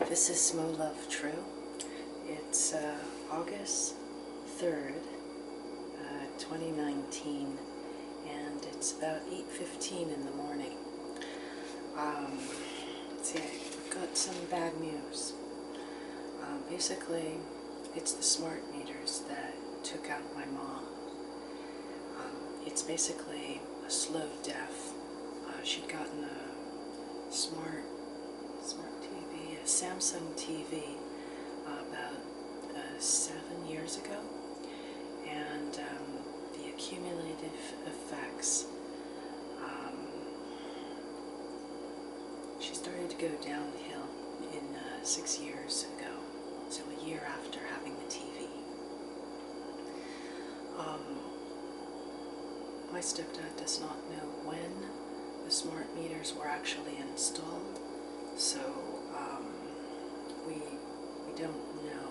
This is Smo Love True. It's August 3rd, 2019, and it's about 8:15 in the morning. Let's see, I've got some bad news. Basically, it's the smart meters that took out my mom. It's basically a slow death. She'd gotten a smart TV, a Samsung TV, about 7 years ago, and the accumulative effects, she started to go downhill in 6 years ago, so a year after having the TV. My stepdad does not know when the smart meters were actually installed, so we don't know.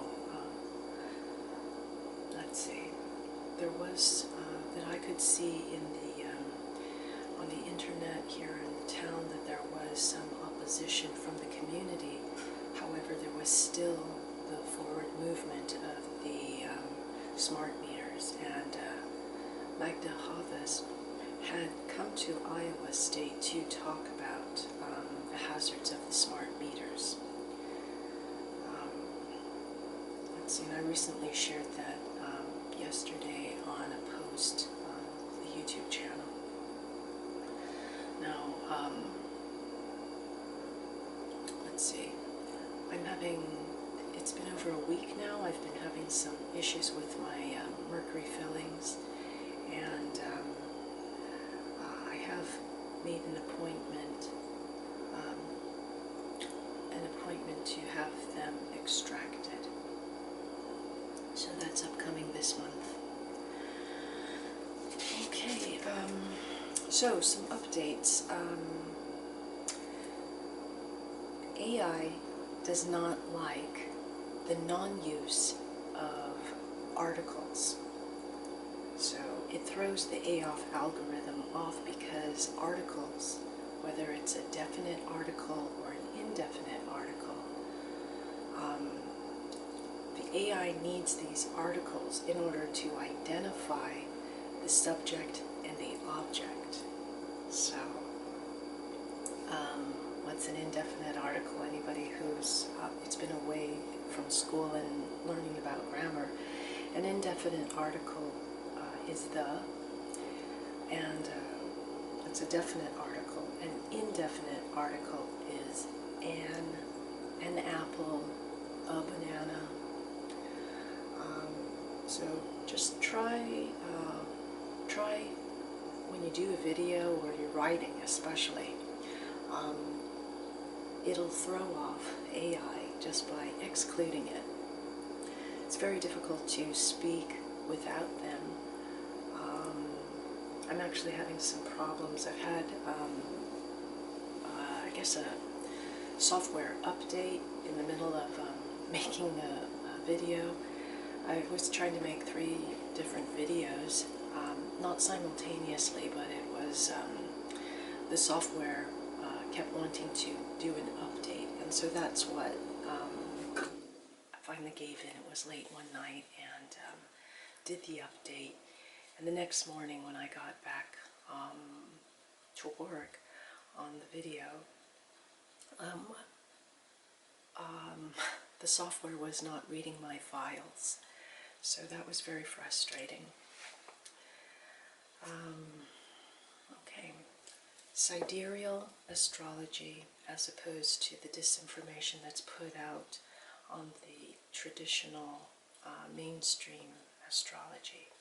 Let's see. There was that I could see in the on the internet here in the town that there was some opposition from the community. However, there was still the forward movement of the smart meters, and Magda Havas had come to Iowa State to talk about the hazards of the smart meters. Let's see, and I recently shared that yesterday on a post on the YouTube channel. Now, let's see, it's been over a week now. I've been having some issues with my mercury fillings, and I have made an appointment to have them extracted. So that's upcoming this month. Okay, so some updates. AI does not like the non-use of articles. So it throws the AOF algorithm off because articles, whether it's a definite article or an indefinite article, the AI needs these articles in order to identify the subject and the object. So, what's an indefinite article? Anybody who's it's been away from school and learning about grammar, an indefinite article is the, and it's a definite article. An indefinite article is an apple, a banana. So just try when you do a video or you're writing especially, it'll throw off AI just by excluding it. It's very difficult to speak without them. I'm actually having some problems. I've had, I guess, a software update in the middle of making a video. I was trying to make 3 different videos, not simultaneously, but it was, the software kept wanting to do an update, and so that's what I finally gave in. It was late one night, and did the update, and the next morning when I got back to work on the video, the software was not reading my files, so that was very frustrating. Okay, sidereal astrology as opposed to the disinformation that's put out on the traditional mainstream astrology.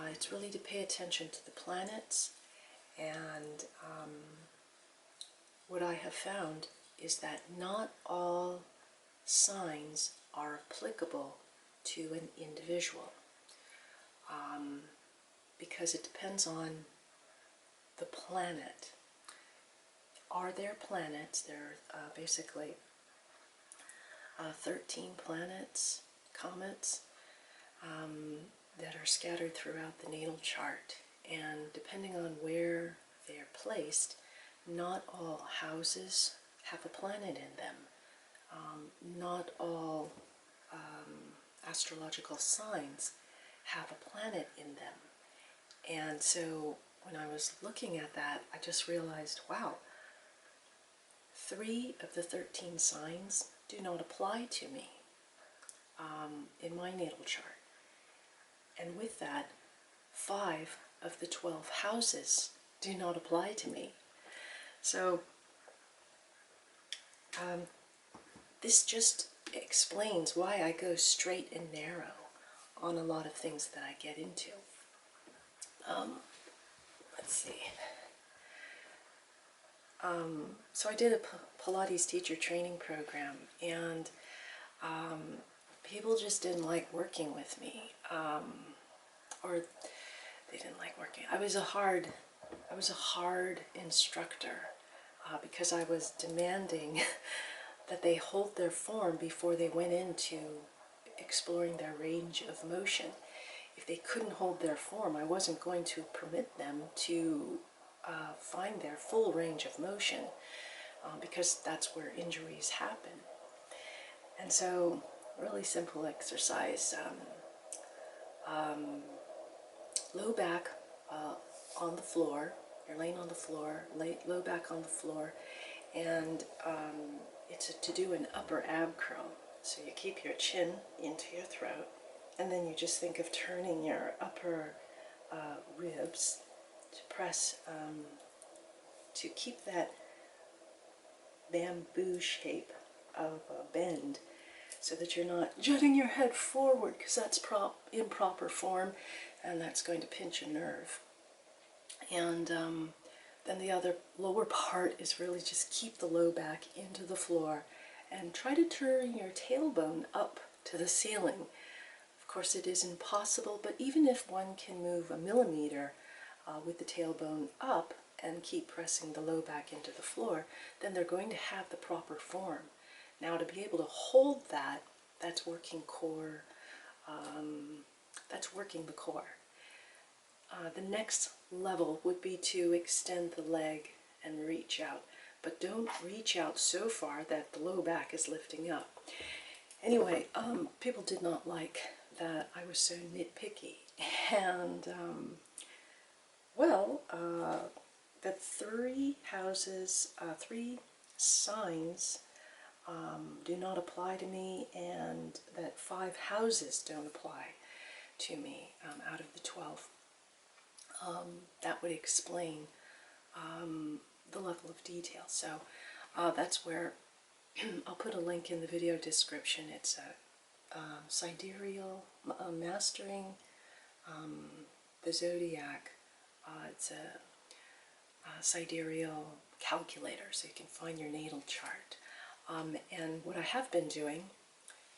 It's really to pay attention to the planets, and what I have found is that not all signs are applicable to an individual, because it depends on the planet. Are there planets? There are basically 13 planets, comets, that are scattered throughout the natal chart, and depending on where they are placed, not all houses have a planet in them. not all astrological signs have a planet in them. And so when I was looking at that, I just realized, wow, 3 of the 13 signs do not apply to me in my natal chart. And with that, 5 of the 12 houses do not apply to me. So this just explains why I go straight and narrow on a lot of things that I get into. Let's see. So I did a Pilates teacher training program, and people just didn't like working with me, or they didn't like working. I was a hard instructor because I was demanding that they hold their form before they went into exploring their range of motion. If they couldn't hold their form, I wasn't going to permit them to find their full range of motion because that's where injuries happen. And so, really simple exercise. Low back on the floor. You're laying on the floor, low back on the floor, and it's to do an upper ab curl. So you keep your chin into your throat, and then you just think of turning your upper ribs to press, to keep that bamboo shape of a bend, so that you're not jutting your head forward, because that's improper form, and that's going to pinch a nerve. And then the other lower part is really just keep the low back into the floor and try to turn your tailbone up to the ceiling. Of course, it is impossible, but even if one can move a millimeter with the tailbone up and keep pressing the low back into the floor, then they're going to have the proper form. Now, to be able to hold that, that's working core, that's working the core. The next level would be to extend the leg and reach out, but don't reach out so far that the low back is lifting up. Anyway, people did not like that I was so nitpicky, and the 3 houses, 3 signs do not apply to me, and that 5 houses don't apply to me out of the 12. That would explain the level of detail. So that's where I'll put a link in the video description. It's a sidereal mastering the zodiac. It's a sidereal calculator, so you can find your natal chart. And what I have been doing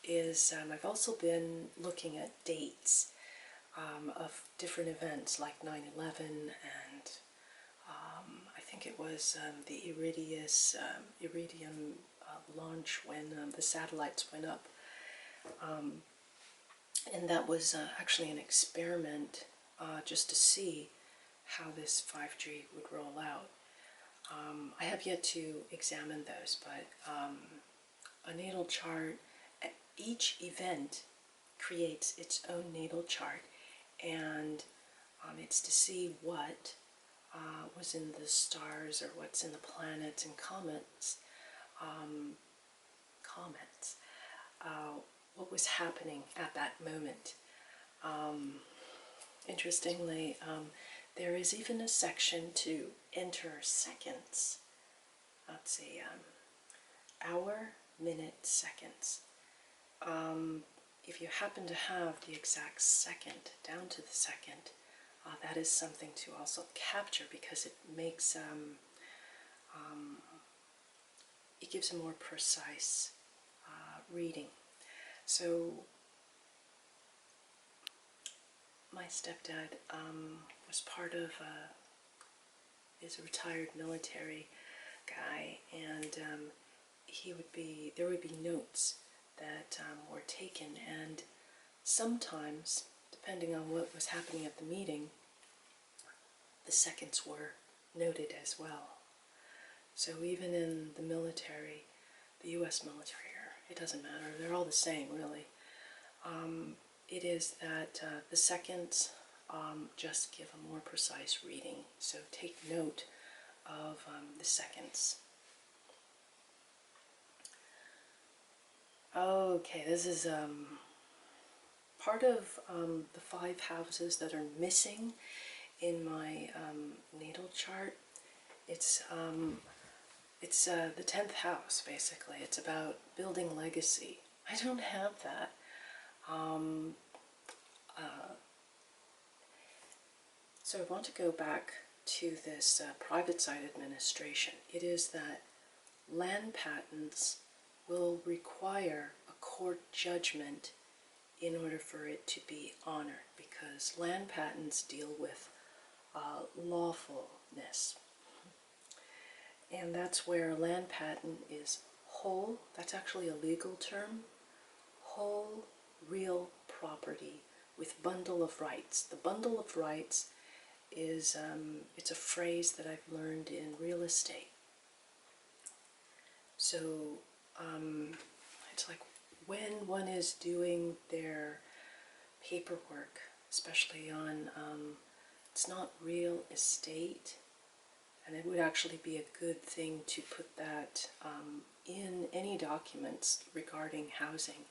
is I've also been looking at dates of different events like 9/11, and I think it was the Iridium launch when the satellites went up. And that was actually an experiment just to see how this 5G would roll out. I have yet to examine those, but a natal chart, each event creates its own natal chart, and it's to see what was in the stars or what's in the planets and comets, what was happening at that moment. Interestingly, there is even a section to enter seconds. Let's see, hour, minute, seconds. If you happen to have the exact second, down to the second, that is something to also capture, because it makes, it gives a more precise reading. So my stepdad was part of, is a retired military guy, and there would be notes that were taken, and sometimes, depending on what was happening at the meeting, the seconds were noted as well. So even in the military, the U.S. military, or it doesn't matter, they're all the same really. It is that the seconds just give a more precise reading, so take note of the seconds. Okay, this is part of the 5 houses that are missing in my natal chart. It's the 10th house, basically. It's about building legacy. I don't have that. So I want to go back to this private side administration. It is that land patents will require a court judgment in order for it to be honored, because land patents deal with lawfulness. And that's where a land patent is whole, that's actually a legal term, whole real property with bundle of rights. The bundle of rights is, it's a phrase that I've learned in real estate. So it's like when one is doing their paperwork, especially on, it's not real estate, and it would actually be a good thing to put that in any documents regarding housing.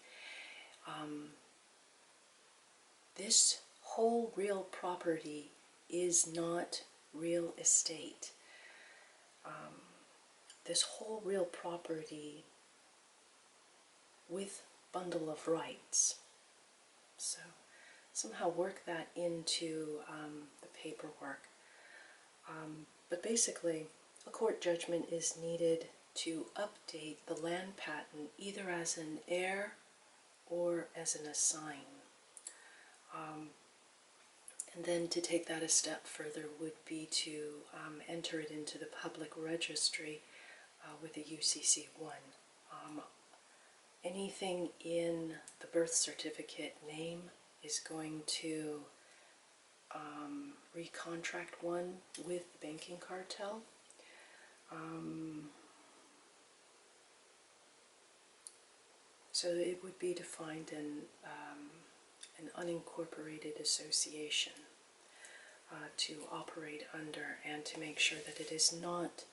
This whole real property is not real estate. This whole real property with bundle of rights. So somehow work that into the paperwork. But basically, a court judgment is needed to update the land patent either as an heir or as an assign. And then to take that a step further would be to enter it into the public registry with a UCC1. Anything in the birth certificate name is going to recontract one with the banking cartel. So it would be defined in an unincorporated association to operate under, and to make sure that it is not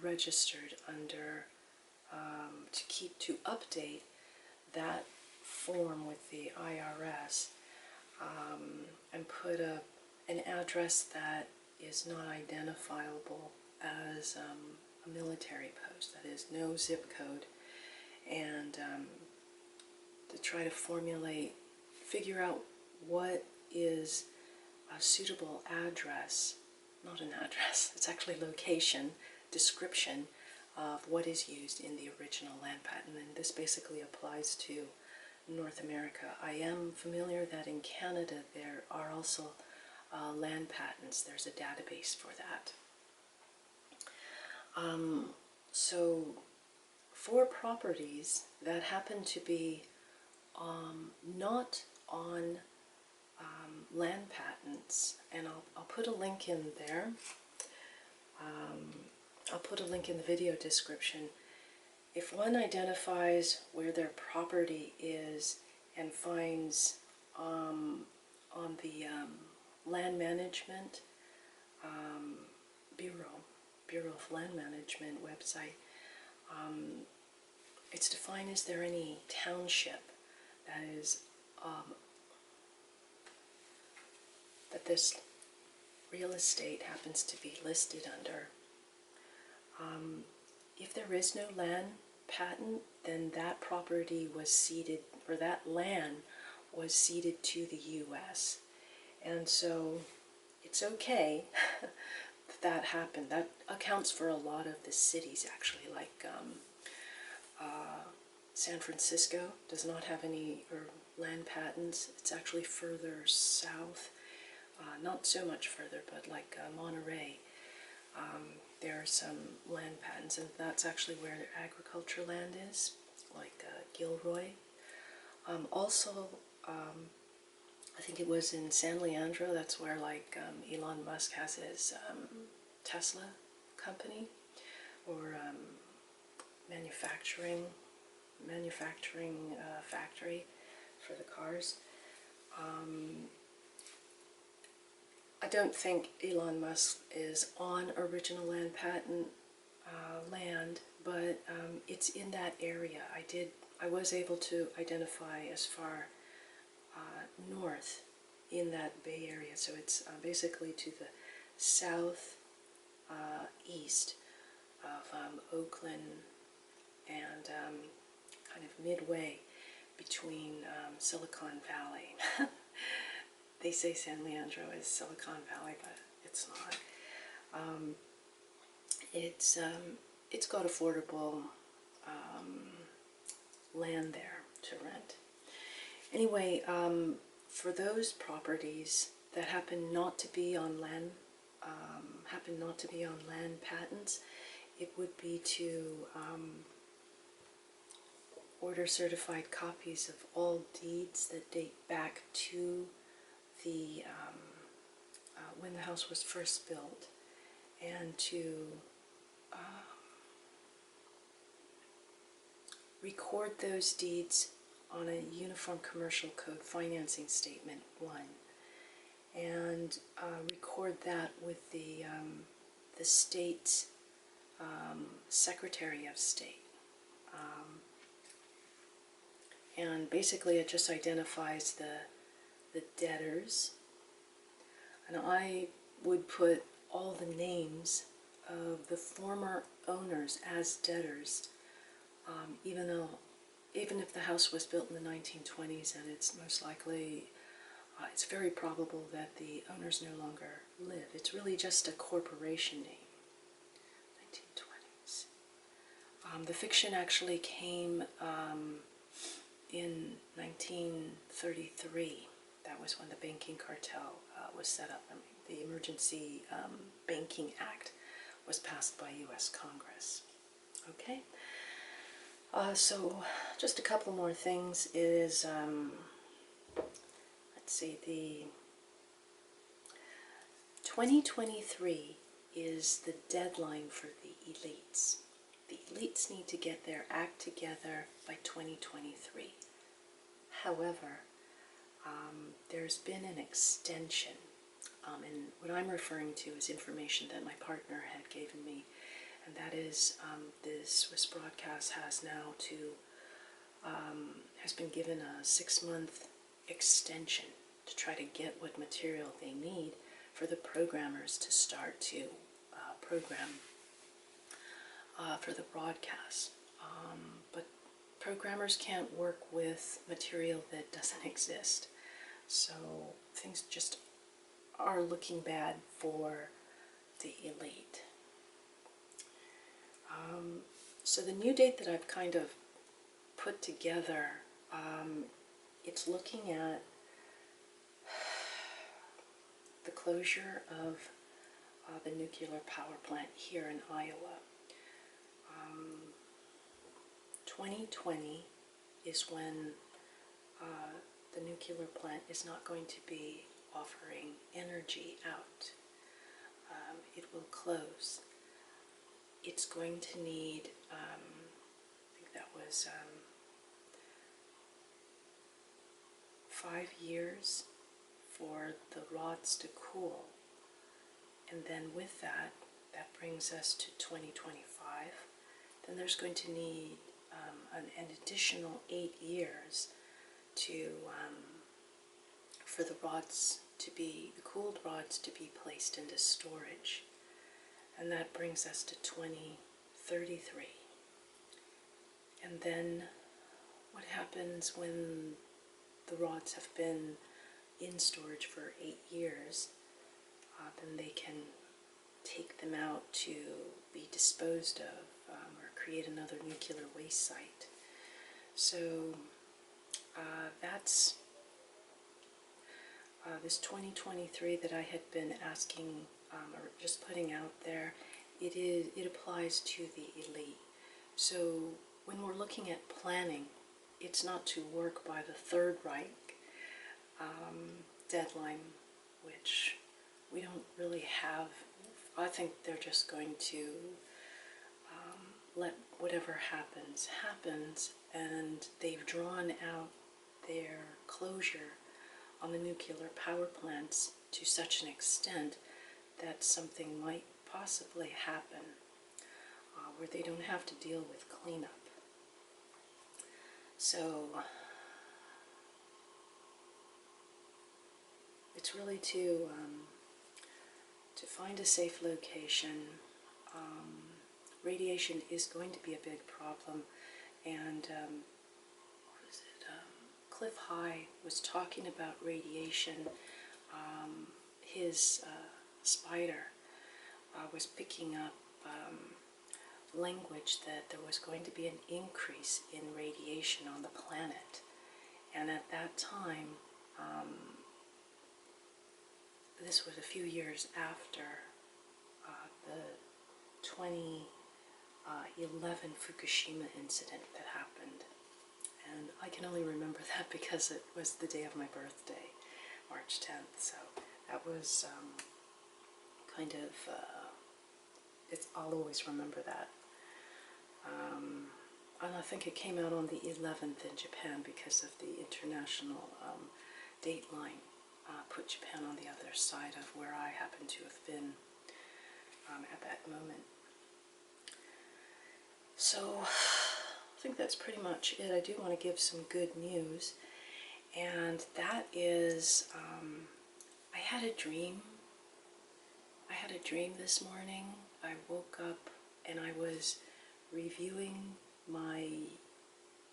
registered under, to update that form with the IRS, and put an address that is not identifiable as a military post, that is no zip code, and to try to figure out what is a suitable address, not an address, it's actually location, description of what is used in the original land patent. And this basically applies to North America. I am familiar that in Canada there are also land patents. There's a database for that. So for properties that happen to be not on land patents, and I'll put a link in there. I'll put a link in the video description. If one identifies where their property is and finds on the Land Management Bureau of Land Management website, it's defined, is there any township that is that this real estate happens to be listed under. If there is no land patent, then that property was ceded, or that land was ceded to the U.S. And so it's okay that happened. That accounts for a lot of the cities, actually, like San Francisco does not have any land patents. It's actually further south, not so much further, but like Monterey. There are some land patents, and that's actually where their agriculture land is, like Gilroy. Also, I think it was in San Leandro, that's where like Elon Musk has his Tesla company, or manufacturing, manufacturing factory for the cars. I don't think Elon Musk is on original land patent land, but it's in that area. I was able to identify as far north in that Bay Area, so it's basically to the south east of Oakland and kind of midway between Silicon Valley. They say San Leandro is Silicon Valley, but it's not. It's got affordable land there to rent. Anyway, for those properties that happen not to be on land patents, it would be to order certified copies of all deeds that date back to the when the house was first built, and to record those deeds on a Uniform Commercial Code Financing Statement 1, and record that with the state's Secretary of State. And basically it just identifies the debtors, and I would put all the names of the former owners as debtors, even if the house was built in the 1920s, and it's most likely, it's very probable that the owners no longer live. It's really just a corporation name. 1920s. The fiction actually came in 1933. That was when the banking cartel was set up. I mean, the Emergency Banking Act was passed by U.S. Congress. Okay? So just a couple more things is, let's see, the 2023 is the deadline for the elites. The elites need to get their act together by 2023. However, there's been an extension, and what I'm referring to is information that my partner had given me, and that is the Swiss broadcast has now has been given a 6-month extension to try to get what material they need for the programmers to start to program for the broadcast. But programmers can't work with material that doesn't exist. So things just are looking bad for the elite. So the new date that I've kind of put together, it's looking at the closure of the nuclear power plant here in Iowa. 2020 is when the nuclear plant is not going to be offering energy out. It will close. It's going to need, I think that was 5 years for the rods to cool. And then with that, that brings us to 2025. Then there's going to need an additional 8 years to for the rods to be, the cooled rods to be placed into storage. And that brings us to 2033. And then what happens when the rods have been in storage for 8 years? Then they can take them out to be disposed of or create another nuclear waste site. So that's this 2023 that I had been asking or just putting out there. It applies to the elite. So when we're looking at planning, it's not to work by the Third Reich deadline, which we don't really have. I think they're just going to let whatever happens, and they've drawn out their closure on the nuclear power plants to such an extent that something might possibly happen where they don't have to deal with cleanup. So it's really to find a safe location. Radiation is going to be a big problem, and what was it? Cliff High was talking about radiation. His spider was picking up language that there was going to be an increase in radiation on the planet, and at that time, this was a few years after the 2011 Fukushima incident that happened. And I can only remember that because it was the day of my birthday, March 10th. So that was kind of, I'll always remember that. And I think it came out on the 11th in Japan because of the international dateline. Put Japan on the other side of where I happen to have been at that moment. So I think that's pretty much it. I do want to give some good news, and that is I had a dream. I had a dream this morning. I woke up and I was reviewing my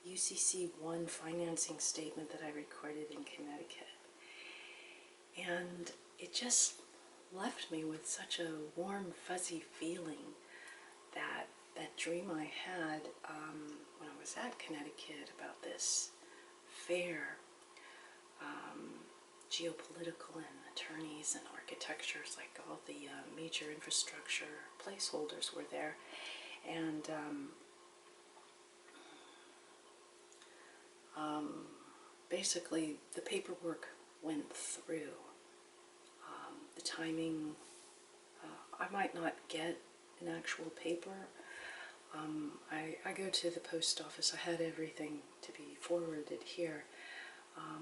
UCC 1 financing statement that I recorded in Connecticut. And it just left me with such a warm, fuzzy feeling that that dream I had when I was at Connecticut about this fair, geopolitical and attorneys and architectures, like all the major infrastructure placeholders were there. And basically the paperwork went through. The timing, I might not get an actual paper. I go to the post office. I had everything to be forwarded here,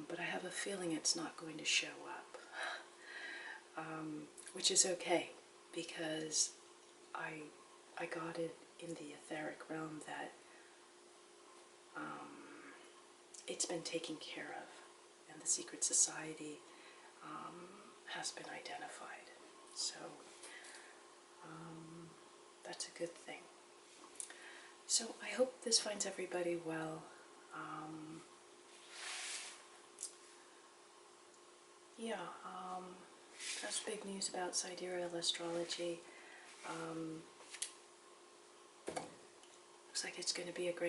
but I have a feeling it's not going to show up, which is okay, because I got it in the etheric realm that it's been taken care of, and the secret society has been identified. So that's a good thing. So I hope this finds everybody well. That's big news about sidereal astrology. Looks like it's going to be a great